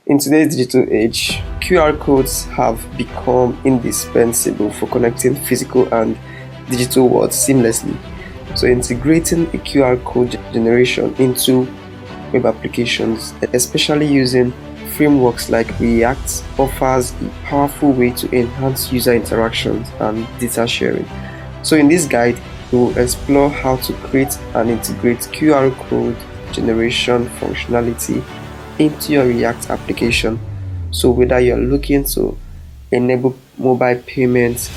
In today's digital age, QR codes have become indispensable for connecting physical and digital worlds seamlessly. So, integrating a QR code generation into web applications, especially using frameworks like React, offers a powerful way to enhance user interactions and data sharing. So, in this guide, we will explore how to create and integrate QR code generation functionality into your React application. So whether you're looking to enable mobile payments,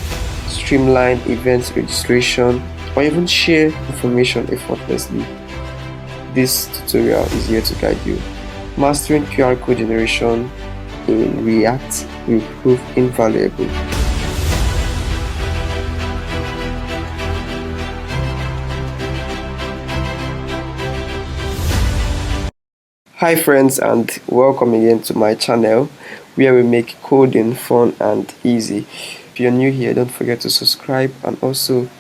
streamline events registration, or even share information effortlessly, this tutorial is here to guide you. Mastering QR code generation in React will prove invaluable. Hi friends, and welcome again to my channel where we make coding fun and easy. If you're new here, don't forget to subscribe and also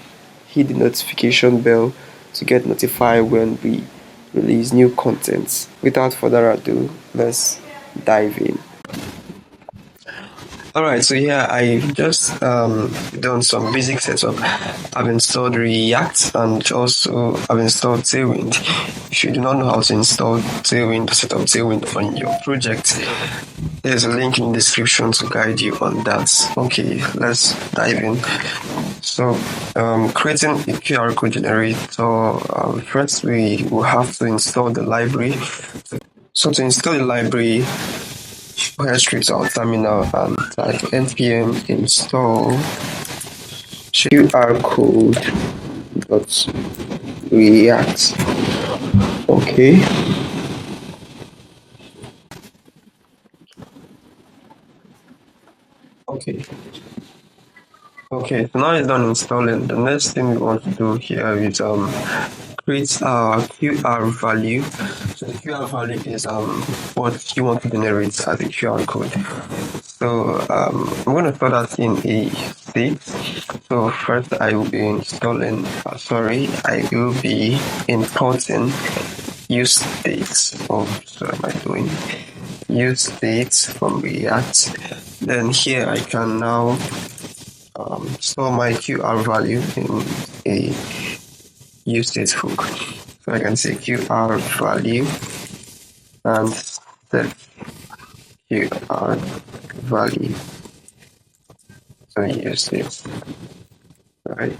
hit the notification bell to get notified when we release new contents. Without further ado, let's dive in. Alright, so here I've just done some basic setup. I've installed React and also I've installed Tailwind. If you do not know how to install Tailwind or set up Tailwind on your project, there's a link in the description to guide you on that. Okay, let's dive in. So, creating a QR code generator, first we will have to install the library. So to install the library, head straight to our terminal and type npm install QR code .react. Okay. Okay, so now it's done installing. The next thing we want to do here is create our QR value. So the QR value is what you want to generate as a QR code. So I'm going to store that in a state. So first I will be installing, I will be importing use states. So am I doing use states from React? Then here I can now store my QR value in a use state hook. So I can say QR value and set QR value. So use this, right?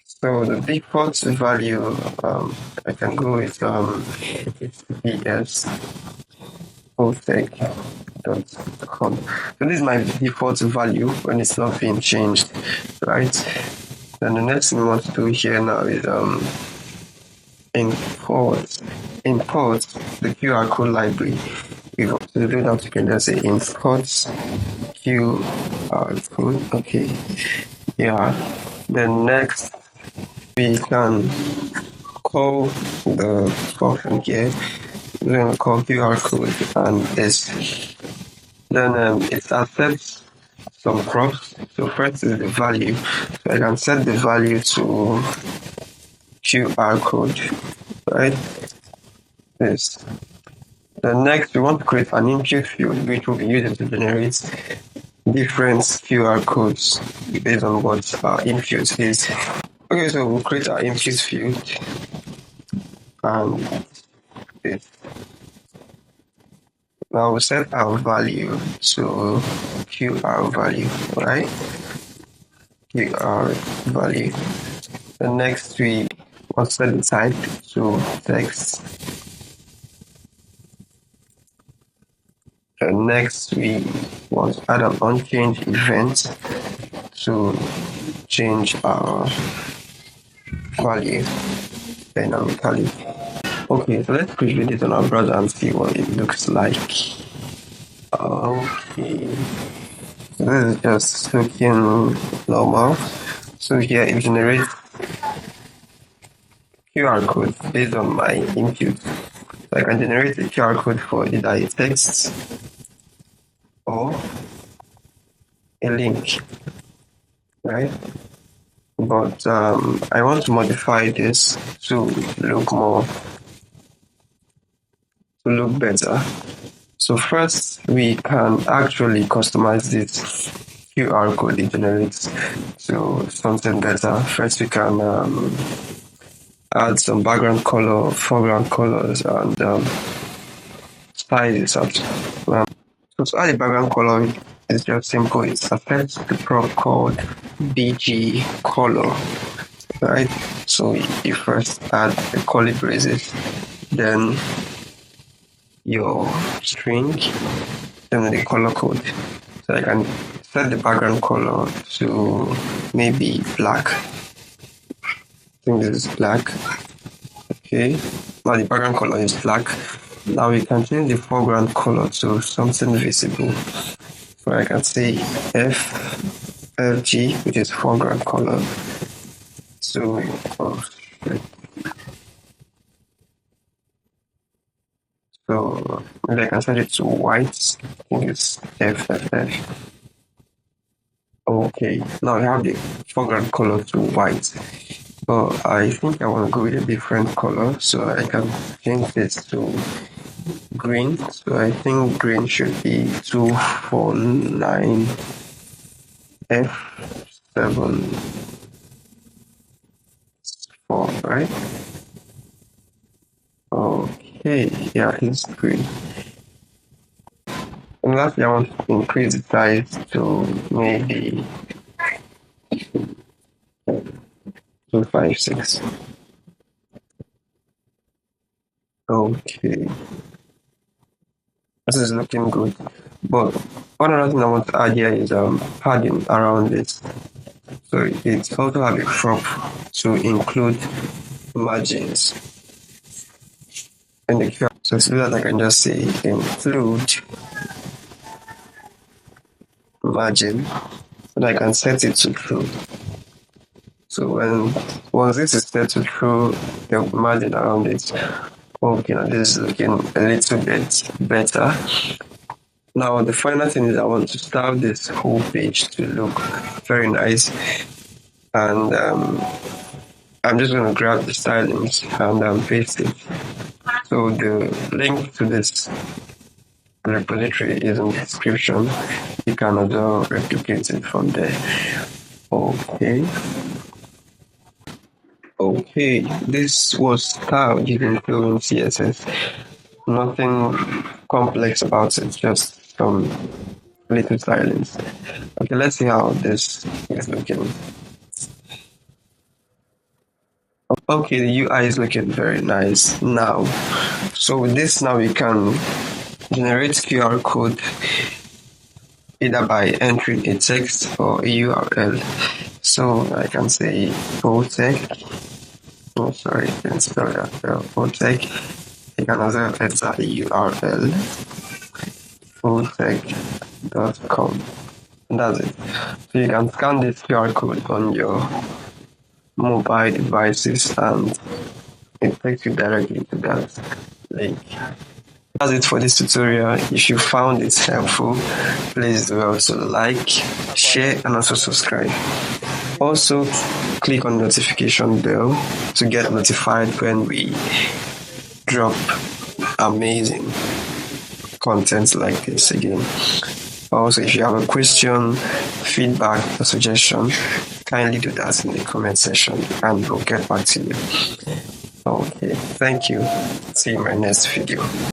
So the default value I can go with vs hostec.com. So this is my default value when it's not being changed, right? Then the next thing we want to do here now is import the QR code library. To do that, you can just say import QR code. Okay, yeah. Then next we can call the function here. We're gonna call QR code and this. Then it accepts some props. So first is the value. So I can set the value to QR code, right? This. Then next we want to create an input field which will be used to generate different QR codes based on what our input is. Okay, so we'll create our input field and this. Now we set our value to QR value, right? QR value. The next we want to set the type to text. And next we want to add an unchanged event to change our value dynamically. Okay, so let's preview this on our browser and see what it looks like. Okay, so this is just looking normal. So here it generates QR code based on my input. So I can generate a QR code for either a text or a link, right? But I want to modify this to look more to look better. So first, we can actually customize this QR code it generates to something better. First, we can add some background color, foreground colors, and sizes. So to add a background color, it's just simple. It's affects the prompt called BG color, right? So you first add the curly braces, then your string, then the color code. So I can set the background color to maybe black. I think this is black. Okay, now the background color is black. Now we can change the foreground color to something visible. So I can say FG, which is foreground color. So maybe I can set it to white. I think it's FFF. Okay, now I have the foreground color to white. But I think I want to go with a different color, so I can change this to green. So I think green should be 249 F74, right? Okay, yeah, it's green. And lastly, I want to increase the size to maybe 256. Okay, this is looking good. But one other thing I want to add here is padding around this. So it's also have a crop to include margins. And so to do that, I can just say include margin, and I can set it to true. So once this is set to true, the margin around it, okay, now this is looking a little bit better. Now the final thing is I want to style this whole page to look very nice, and I'm just going to grab the stylings and paste it. So the link to this repository is in the description. You can also replicate it from there. Okay, this was styled using Fluent CSS. Nothing complex about it, just some little stylings. Okay, let's see how this is looking. Okay, the UI is looking very nice now. So with this now we can generate QR code either by entering a text or a URL. So I can say Votech. Oh, sorry, I didn't spell that. Votech. You can also enter the URL votech.com. And that's it. So you can scan this QR code on your mobile devices and it takes you directly to that link. That's it for this tutorial. If you found it helpful, please do also like, share, and also subscribe. Also, click on the notification bell to get notified when we drop amazing content like this again. Also, if you have a question, feedback, or suggestion, kindly do that in the comment section and we'll get back to you. Okay, thank you. See you in my next video.